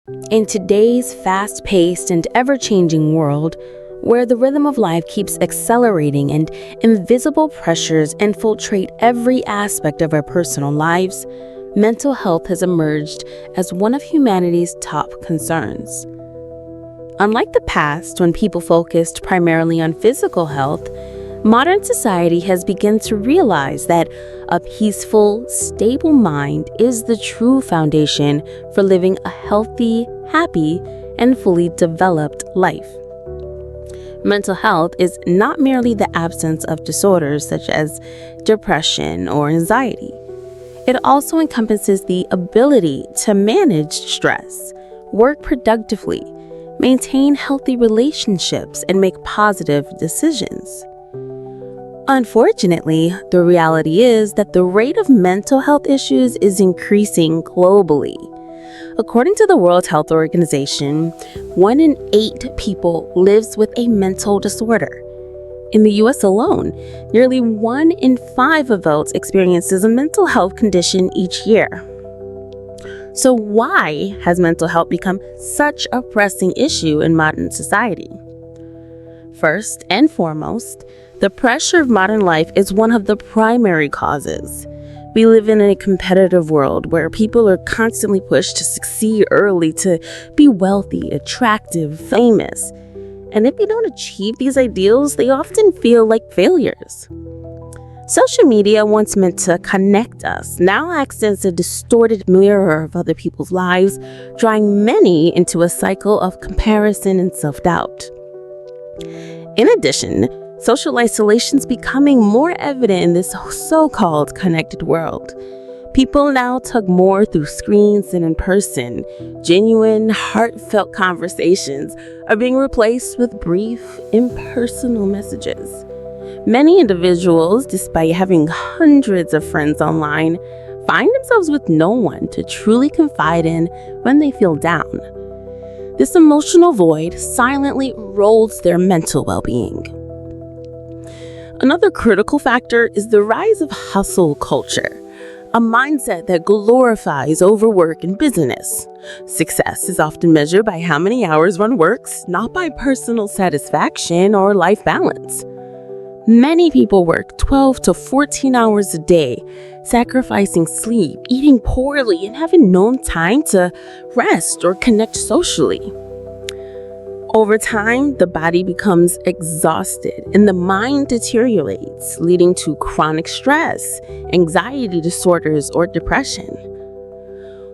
In today's fast-paced and ever-changing world, where the rhythm of life keeps accelerating and invisible pressures infiltrate every aspect of our personal lives, mental health has emerged as one of humanity's top concerns. Unlike the past, when people focused primarily on physical health, modern society has begun to realize that a peaceful, stable mind is the true foundation for living a healthy, happy, and fully developed life. Mental health is not merely the absence of disorders such as depression or anxiety. It also encompasses the ability to manage stress, work productively, maintain healthy relationships, and make positive decisions. Unfortunately, the reality is that the rate of mental health issues is increasing globally. According to the World Health Organization, 1 in 8 people lives with a mental disorder. In the US alone, nearly 1 in 5 adults experiences a mental health condition each year. So why has mental health become such a pressing issue in modern society? First and foremost, the pressure of modern life is one of the primary causes. We live in a competitive world where people are constantly pushed to succeed early, to be wealthy, attractive, famous. And if they don't achieve these ideals, they often feel like failures. Social media, once meant to connect us, now acts as a distorted mirror of other people's lives, drawing many into a cycle of comparison and self-doubt. In addition, social isolation is becoming more evident in this so-called connected world. People now tug more through screens than in person. Genuine, heartfelt conversations are being replaced with brief, impersonal messages. Many individuals, despite having hundreds of friends online, find themselves with no one to truly confide in when they feel down. This emotional void silently erodes their mental well-being. Another critical factor is the rise of hustle culture, a mindset that glorifies overwork and business. Success is often measured by how many hours one works, not by personal satisfaction or life balance. Many people work 12 to 14 hours a day, sacrificing sleep, eating poorly, and having no time to rest or connect socially. Over time, the body becomes exhausted and the mind deteriorates, leading to chronic stress, anxiety disorders, or depression.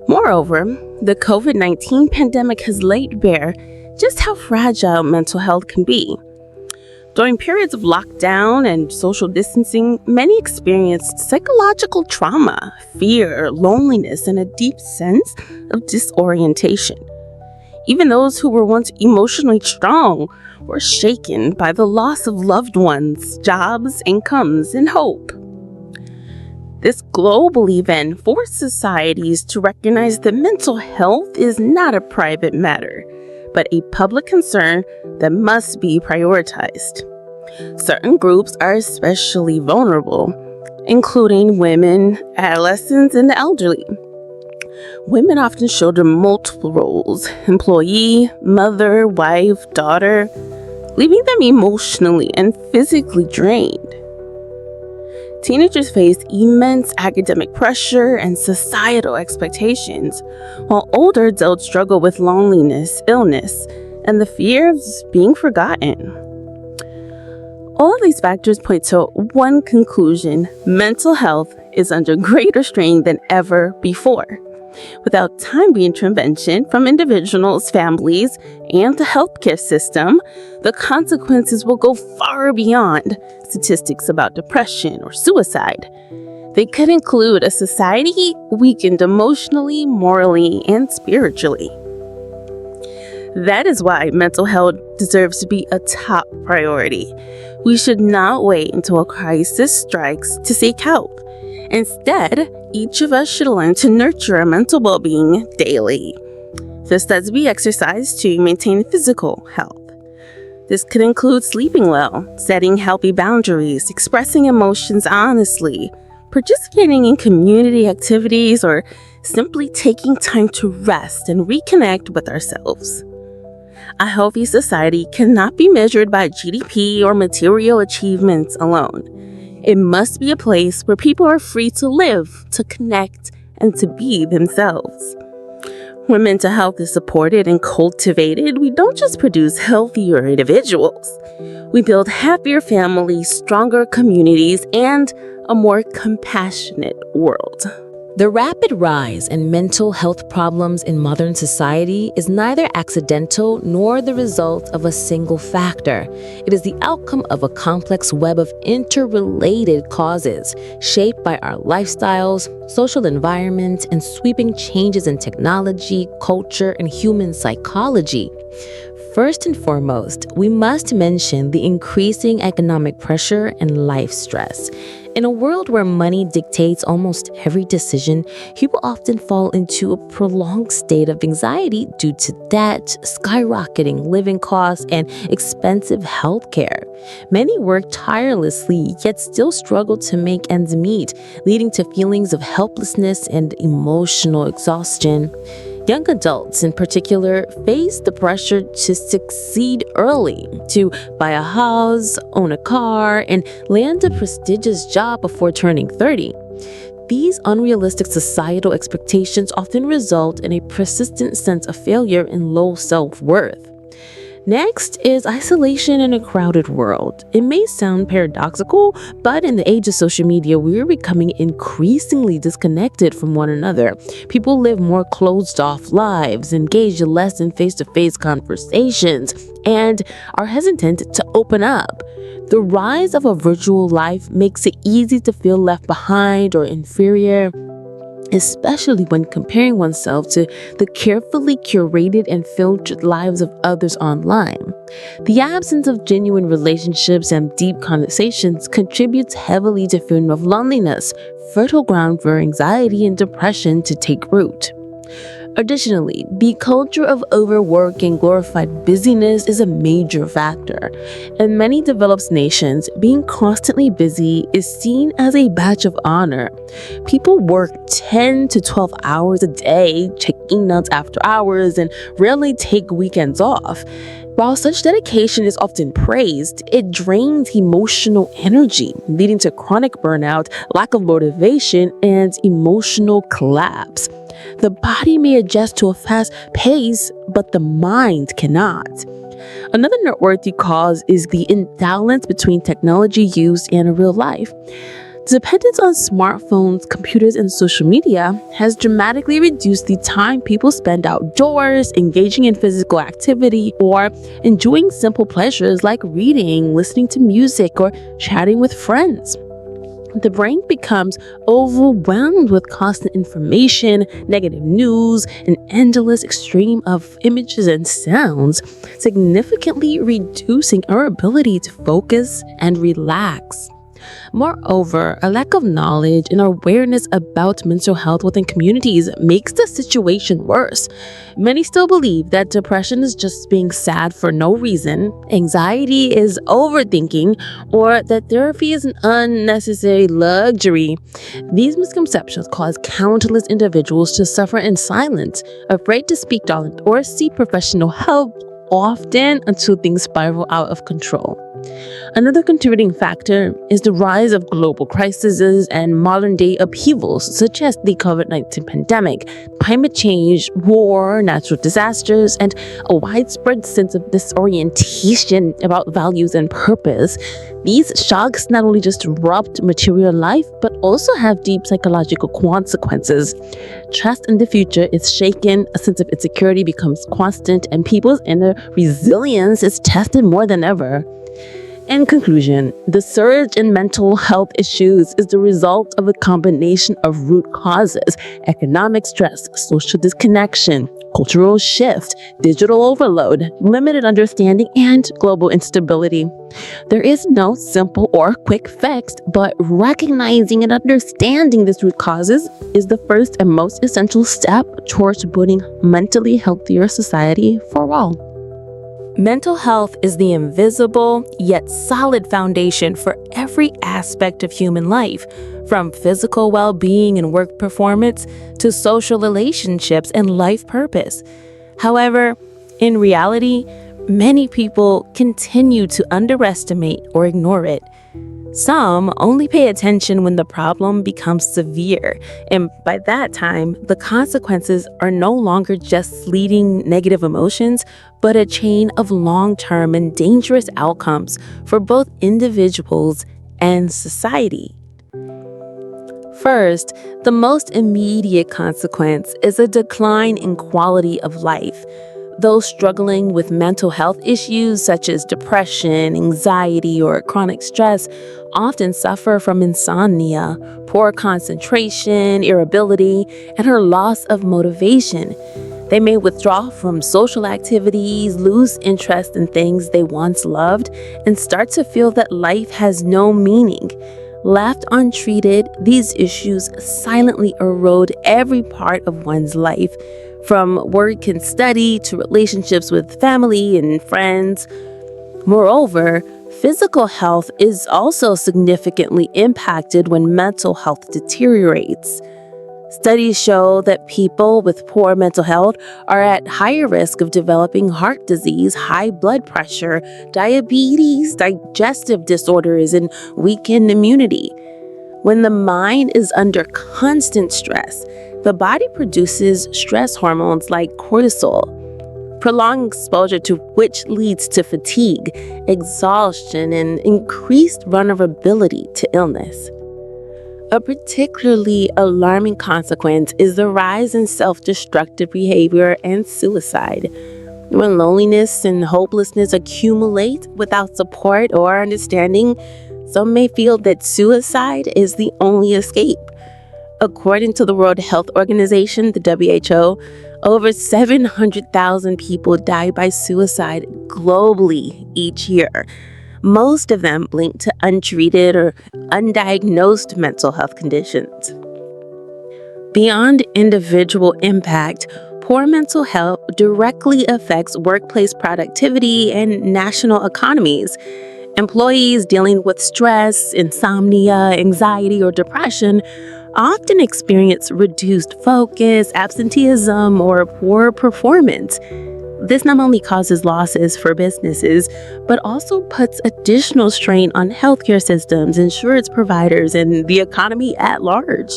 Moreover, the COVID-19 pandemic has laid bare just how fragile mental health can be. During periods of lockdown and social distancing, many experienced psychological trauma, fear, loneliness, and a deep sense of disorientation. Even those who were once emotionally strong were shaken by the loss of loved ones, jobs, incomes, and hope. This global event forced societies to recognize that mental health is not a private matter, but a public concern that must be prioritized. Certain groups are especially vulnerable, including women, adolescents, and the elderly. Women often shoulder multiple roles: employee, mother, wife, daughter, leaving them emotionally and physically drained. Teenagers face immense academic pressure and societal expectations, while older adults struggle with loneliness, illness, and the fear of being forgotten. All of these factors point to one conclusion: mental health is under greater strain than ever before. Without timely intervention from individuals, families, and the healthcare system, the consequences will go far beyond statistics about depression or suicide. They could include a society weakened emotionally, morally, and spiritually. That is why mental health deserves to be a top priority. We should not wait until a crisis strikes to seek help. Instead, each of us should learn to nurture our mental well-being daily, just as we exercise to maintain physical health. This could include sleeping well, setting healthy boundaries, expressing emotions honestly, participating in community activities, or simply taking time to rest and reconnect with ourselves. A healthy society cannot be measured by GDP or material achievements alone. It must be a place where people are free to live, to connect, and to be themselves. When mental health is supported and cultivated, we don't just produce healthier individuals. We build happier families, stronger communities, and a more compassionate world. The rapid rise in mental health problems in modern society is neither accidental nor the result of a single factor. It is the outcome of a complex web of interrelated causes shaped by our lifestyles, social environment, and sweeping changes in technology, culture, and human psychology. First and foremost, we must mention the increasing economic pressure and life stress. In a world where money dictates almost every decision, people often fall into a prolonged state of anxiety due to debt, skyrocketing living costs, and expensive healthcare. Many work tirelessly, yet still struggle to make ends meet, leading to feelings of helplessness and emotional exhaustion. Young adults, in particular, face the pressure to succeed early, to buy a house, own a car, and land a prestigious job before turning 30. These unrealistic societal expectations often result in a persistent sense of failure and low self-worth. Next is isolation in a crowded world. It may sound paradoxical, but in the age of social media, we're becoming increasingly disconnected from one another. People live more closed-off lives, engage less in face-to-face conversations, and are hesitant to open up. The rise of a virtual life makes it easy to feel left behind or inferior, especially when comparing oneself to the carefully curated and filtered lives of others online. The absence of genuine relationships and deep conversations contributes heavily to feeling of loneliness, fertile ground for anxiety and depression to take root. Additionally, the culture of overwork and glorified busyness is a major factor. In many developed nations, being constantly busy is seen as a badge of honor. People work 10 to 12 hours a day, taking nuts after hours, and rarely take weekends off. While such dedication is often praised, it drains emotional energy, leading to chronic burnout, lack of motivation, and emotional collapse. The body may adjust to a fast pace, but the mind cannot. Another noteworthy cause is the imbalance between technology use and real life. Dependence on smartphones, computers, and social media has dramatically reduced the time people spend outdoors, engaging in physical activity, or enjoying simple pleasures like reading, listening to music, or chatting with friends. The brain becomes overwhelmed with constant information, negative news, an endless stream of images and sounds, significantly reducing our ability to focus and relax. Moreover, a lack of knowledge and awareness about mental health within communities makes the situation worse. Many still believe that depression is just being sad for no reason, anxiety is overthinking, or that therapy is an unnecessary luxury. These misconceptions cause countless individuals to suffer in silence, afraid to speak out or seek professional help, often until things spiral out of control. Another contributing factor is the rise of global crises and modern-day upheavals such as the COVID-19 pandemic, climate change, war, natural disasters, and a widespread sense of disorientation about values and purpose. These shocks not only just disrupt material life, but also have deep psychological consequences. Trust in the future is shaken, a sense of insecurity becomes constant, and people's inner resilience is tested more than ever. In conclusion, the surge in mental health issues is the result of a combination of root causes: economic stress, social disconnection, cultural shift, digital overload, limited understanding, and global instability. There is no simple or quick fix, but recognizing and understanding these root causes is the first and most essential step towards building a mentally healthier society for all. Mental health is the invisible yet solid foundation for every aspect of human life, from physical well-being and work performance to social relationships and life purpose. However, in reality, many people continue to underestimate or ignore it. Some only pay attention when the problem becomes severe, and by that time, the consequences are no longer just fleeting negative emotions, but a chain of long-term and dangerous outcomes for both individuals and society. First, the most immediate consequence is a decline in quality of life. Those struggling with mental health issues such as depression, anxiety, or chronic stress often suffer from insomnia, poor concentration, irritability, and a loss of motivation. They may withdraw from social activities, lose interest in things they once loved, and start to feel that life has no meaning. Left untreated, these issues silently erode every part of one's life, from work and study to relationships with family and friends. Moreover, physical health is also significantly impacted when mental health deteriorates. Studies show that people with poor mental health are at higher risk of developing heart disease, high blood pressure, diabetes, digestive disorders, and weakened immunity. When the mind is under constant stress, the body produces stress hormones like cortisol, prolonged exposure to which leads to fatigue, exhaustion, and increased vulnerability to illness. A particularly alarming consequence is the rise in self-destructive behavior and suicide. When loneliness and hopelessness accumulate without support or understanding, some may feel that suicide is the only escape. According to the World Health Organization, the WHO, over 700,000 people die by suicide globally each year, most of them linked to untreated or undiagnosed mental health conditions. Beyond individual impact, poor mental health directly affects workplace productivity and national economies. Employees dealing with stress, insomnia, anxiety, or depression often experience reduced focus, absenteeism, or poor performance. This not only causes losses for businesses, but also puts additional strain on healthcare systems, insurance providers, and the economy at large.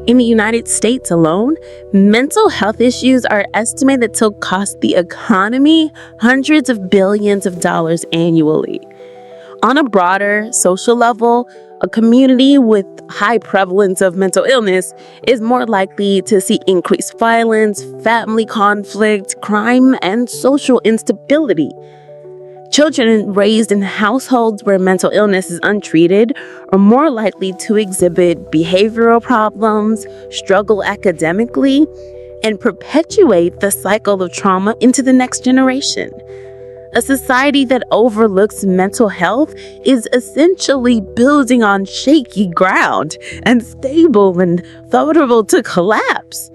In the United States alone, mental health issues are estimated to cost the economy hundreds of billions of dollars annually. On a broader social level, a community with high prevalence of mental illness is more likely to see increased violence, family conflict, crime, and social instability. Children raised in households where mental illness is untreated are more likely to exhibit behavioral problems, struggle academically, and perpetuate the cycle of trauma into the next generation. A society that overlooks mental health is essentially building on shaky ground, unstable and vulnerable to collapse.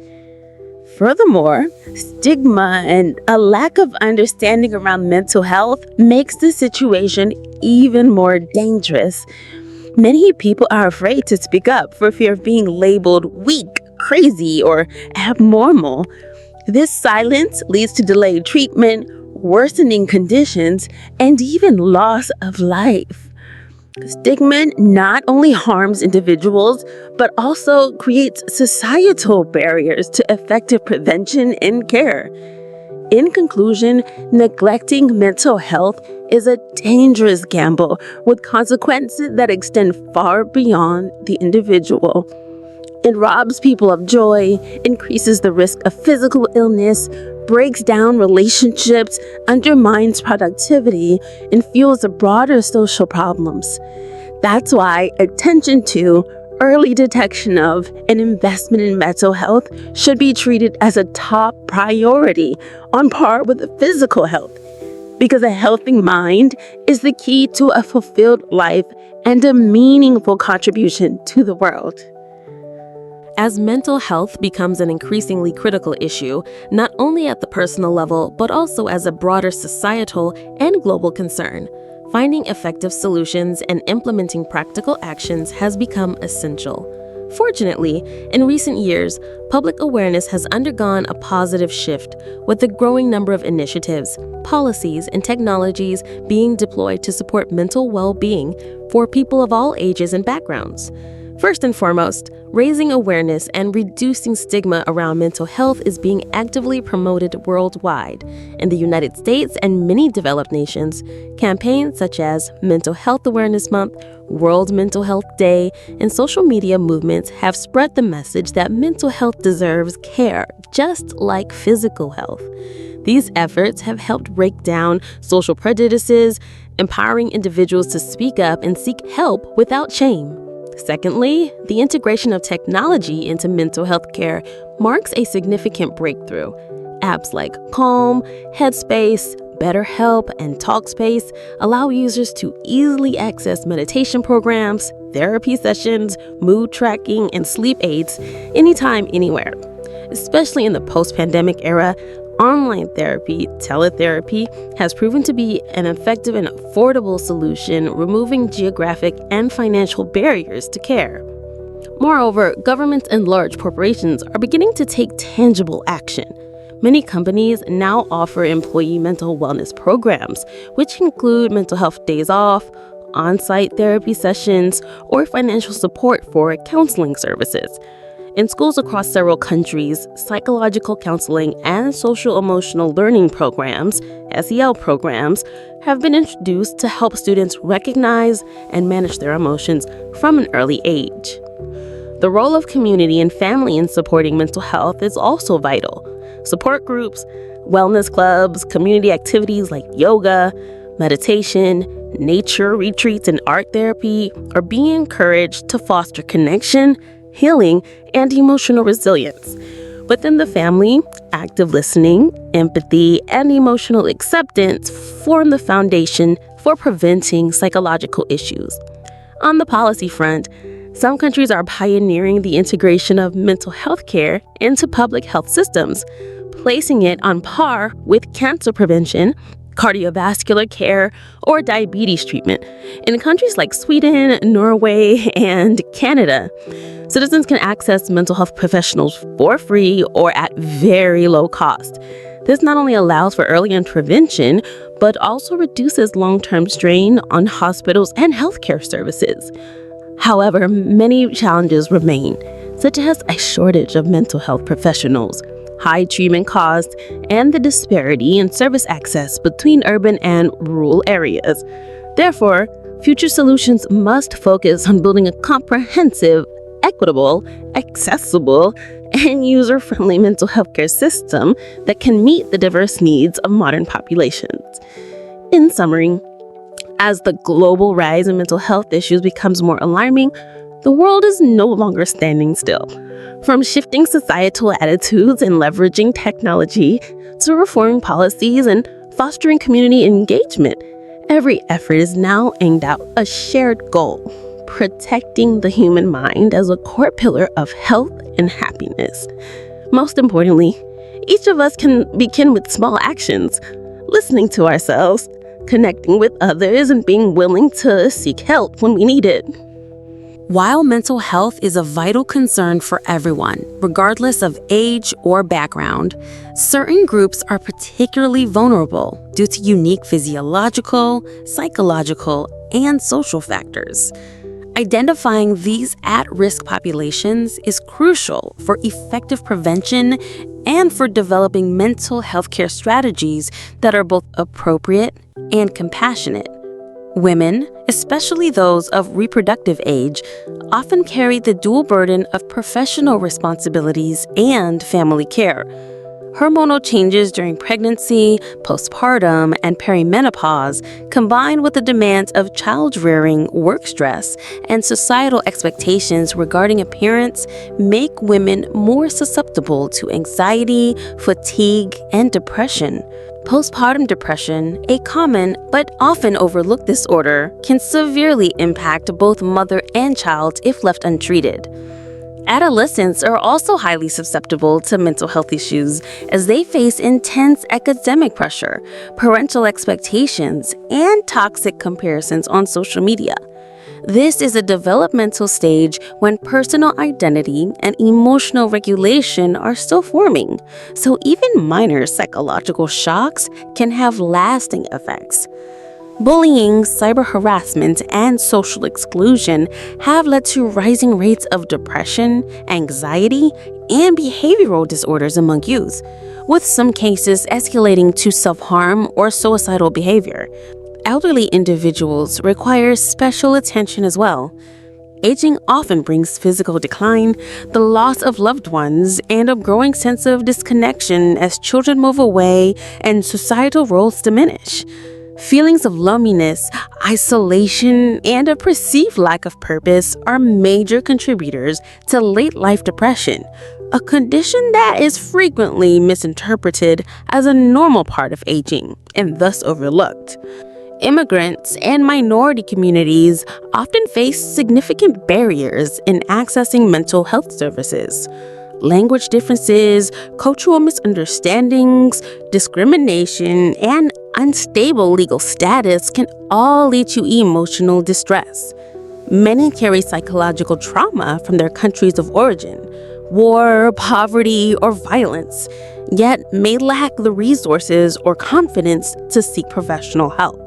Furthermore, stigma and a lack of understanding around mental health makes the situation even more dangerous. Many people are afraid to speak up for fear of being labeled weak, crazy, or abnormal. This silence leads to delayed treatment, worsening conditions, and even loss of life. Stigma not only harms individuals, but also creates societal barriers to effective prevention and care. In conclusion, neglecting mental health is a dangerous gamble with consequences that extend far beyond the individual. It robs people of joy, increases the risk of physical illness, breaks down relationships, undermines productivity, and fuels the broader social problems. That's why attention to, early detection of, and investment in mental health should be treated as a top priority on par with physical health. Because a healthy mind is the key to a fulfilled life and a meaningful contribution to the world. As mental health becomes an increasingly critical issue, not only at the personal level, but also as a broader societal and global concern, finding effective solutions and implementing practical actions has become essential. Fortunately, in recent years, public awareness has undergone a positive shift, with a growing number of initiatives, policies, and technologies being deployed to support mental well-being for people of all ages and backgrounds. First and foremost, raising awareness and reducing stigma around mental health is being actively promoted worldwide. In the United States and many developed nations, campaigns such as Mental Health Awareness Month, World Mental Health Day, and social media movements have spread the message that mental health deserves care, just like physical health. These efforts have helped break down social prejudices, empowering individuals to speak up and seek help without shame. Secondly, the integration of technology into mental health care marks a significant breakthrough. Apps like Calm, Headspace, BetterHelp, and Talkspace allow users to easily access meditation programs, therapy sessions, mood tracking, and sleep aids anytime, anywhere. Especially in the post-pandemic era, online therapy, teletherapy, has proven to be an effective and affordable solution, removing geographic and financial barriers to care. Moreover, governments and large corporations are beginning to take tangible action. Many companies now offer employee mental wellness programs, which include mental health days off, on-site therapy sessions, or financial support for counseling services. In schools across several countries, psychological counseling and social-emotional learning programs, SEL programs, have been introduced to help students recognize and manage their emotions from an early age. The role of community and family in supporting mental health is also vital. Support groups, wellness clubs, community activities like yoga, meditation, nature retreats, and art therapy are being encouraged to foster connection, healing, and emotional resilience. Within the family, active listening, empathy, and emotional acceptance form the foundation for preventing psychological issues. On the policy front, some countries are pioneering the integration of mental health care into public health systems, placing it on par with cancer prevention, cardiovascular care, or diabetes treatment. In countries like Sweden, Norway, and Canada, citizens can access mental health professionals for free or at very low cost. This not only allows for early intervention, but also reduces long-term strain on hospitals and healthcare services. However, many challenges remain, such as a shortage of mental health professionals, high treatment costs, and the disparity in service access between urban and rural areas. Therefore, future solutions must focus on building a comprehensive, equitable, accessible, and user-friendly mental health care system that can meet the diverse needs of modern populations. In summary, as the global rise in mental health issues becomes more alarming, the world is no longer standing still. From shifting societal attitudes and leveraging technology to reforming policies and fostering community engagement, every effort is now aimed at a shared goal: protecting the human mind as a core pillar of health and happiness. Most importantly, each of us can begin with small actions, listening to ourselves, connecting with others, and being willing to seek help when we need it. While mental health is a vital concern for everyone, regardless of age or background, certain groups are particularly vulnerable due to unique physiological, psychological, and social factors. Identifying these at-risk populations is crucial for effective prevention and for developing mental health care strategies that are both appropriate and compassionate. Women, especially those of reproductive age, often carry the dual burden of professional responsibilities and family care. Hormonal changes during pregnancy, postpartum, and perimenopause, combined with the demands of child-rearing, work stress, and societal expectations regarding appearance, make women more susceptible to anxiety, fatigue, and depression. Postpartum depression, a common but often overlooked disorder, can severely impact both mother and child if left untreated. Adolescents are also highly susceptible to mental health issues as they face intense academic pressure, parental expectations, and toxic comparisons on social media. This is a developmental stage when personal identity and emotional regulation are still forming, so even minor psychological shocks can have lasting effects. Bullying, cyber harassment, and social exclusion have led to rising rates of depression, anxiety, and behavioral disorders among youth, with some cases escalating to self-harm or suicidal behavior. Elderly individuals require special attention as well. Aging often brings physical decline, the loss of loved ones, and a growing sense of disconnection as children move away and societal roles diminish. Feelings of loneliness, isolation, and a perceived lack of purpose are major contributors to late-life depression, a condition that is frequently misinterpreted as a normal part of aging and thus overlooked. Immigrants and minority communities often face significant barriers in accessing mental health services. Language differences, cultural misunderstandings, discrimination, and unstable legal status can all lead to emotional distress. Many carry psychological trauma from their countries of origin, war, poverty, or violence, yet may lack the resources or confidence to seek professional help.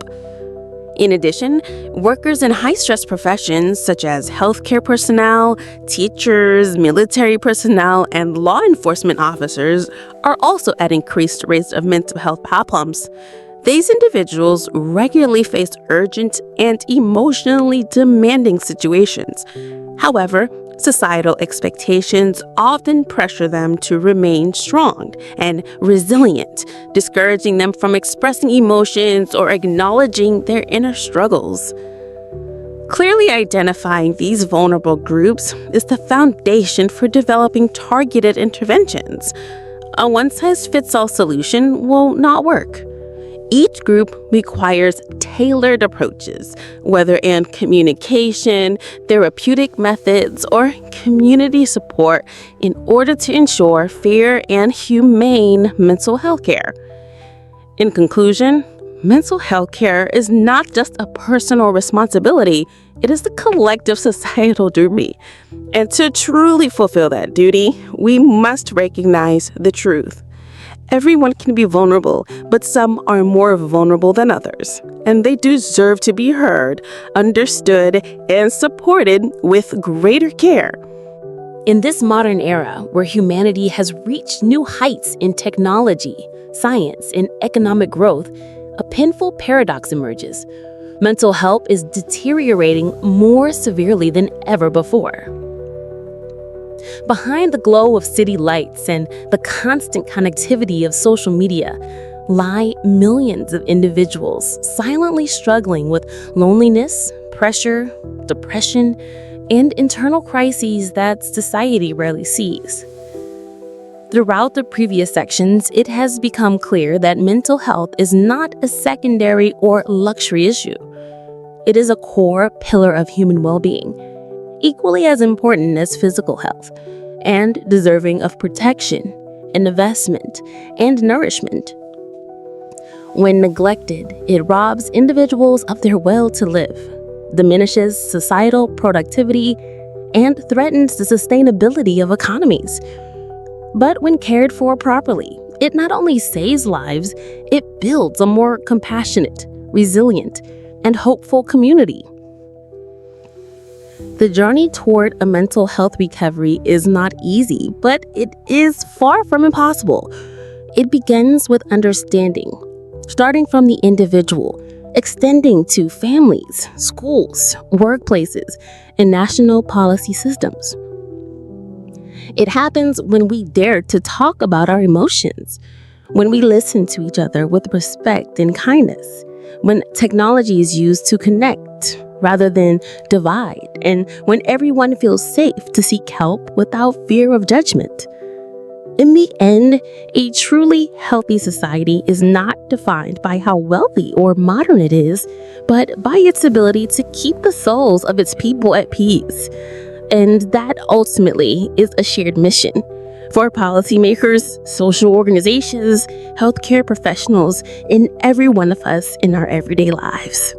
In addition, workers in high-stress professions such as healthcare personnel, teachers, military personnel, and law enforcement officers are also at increased rates of mental health problems. These individuals regularly face urgent and emotionally demanding situations. However, societal expectations often pressure them to remain strong and resilient, discouraging them from expressing emotions or acknowledging their inner struggles. Clearly identifying these vulnerable groups is the foundation for developing targeted interventions. A one-size-fits-all solution will not work. Each group requires tailored approaches, whether in communication, therapeutic methods, or community support, in order to ensure fair and humane mental health care. In conclusion, mental health care is not just a personal responsibility, it is the collective societal duty. And to truly fulfill that duty, we must recognize the truth. Everyone can be vulnerable, but some are more vulnerable than others, and they deserve to be heard, understood, and supported with greater care. In this modern era, where humanity has reached new heights in technology, science, and economic growth, a painful paradox emerges. Mental health is deteriorating more severely than ever before. Behind the glow of city lights and the constant connectivity of social media lie millions of individuals silently struggling with loneliness, pressure, depression, and internal crises that society rarely sees. Throughout the previous sections, it has become clear that mental health is not a secondary or luxury issue. It is a core pillar of human well-being, equally as important as physical health, and deserving of protection, investment, and nourishment. When neglected, it robs individuals of their will to live, diminishes societal productivity, and threatens the sustainability of economies. But when cared for properly, it not only saves lives, it builds a more compassionate, resilient, and hopeful community. The journey toward a mental health recovery is not easy, but it is far from impossible. It begins with understanding, starting from the individual, extending to families, schools, workplaces, and national policy systems. It happens when we dare to talk about our emotions, when we listen to each other with respect and kindness, when technology is used to connect rather than divide, and when everyone feels safe to seek help without fear of judgment. In the end, a truly healthy society is not defined by how wealthy or modern it is, but by its ability to keep the souls of its people at peace. And that ultimately is a shared mission for policymakers, social organizations, healthcare professionals, and every one of us in our everyday lives.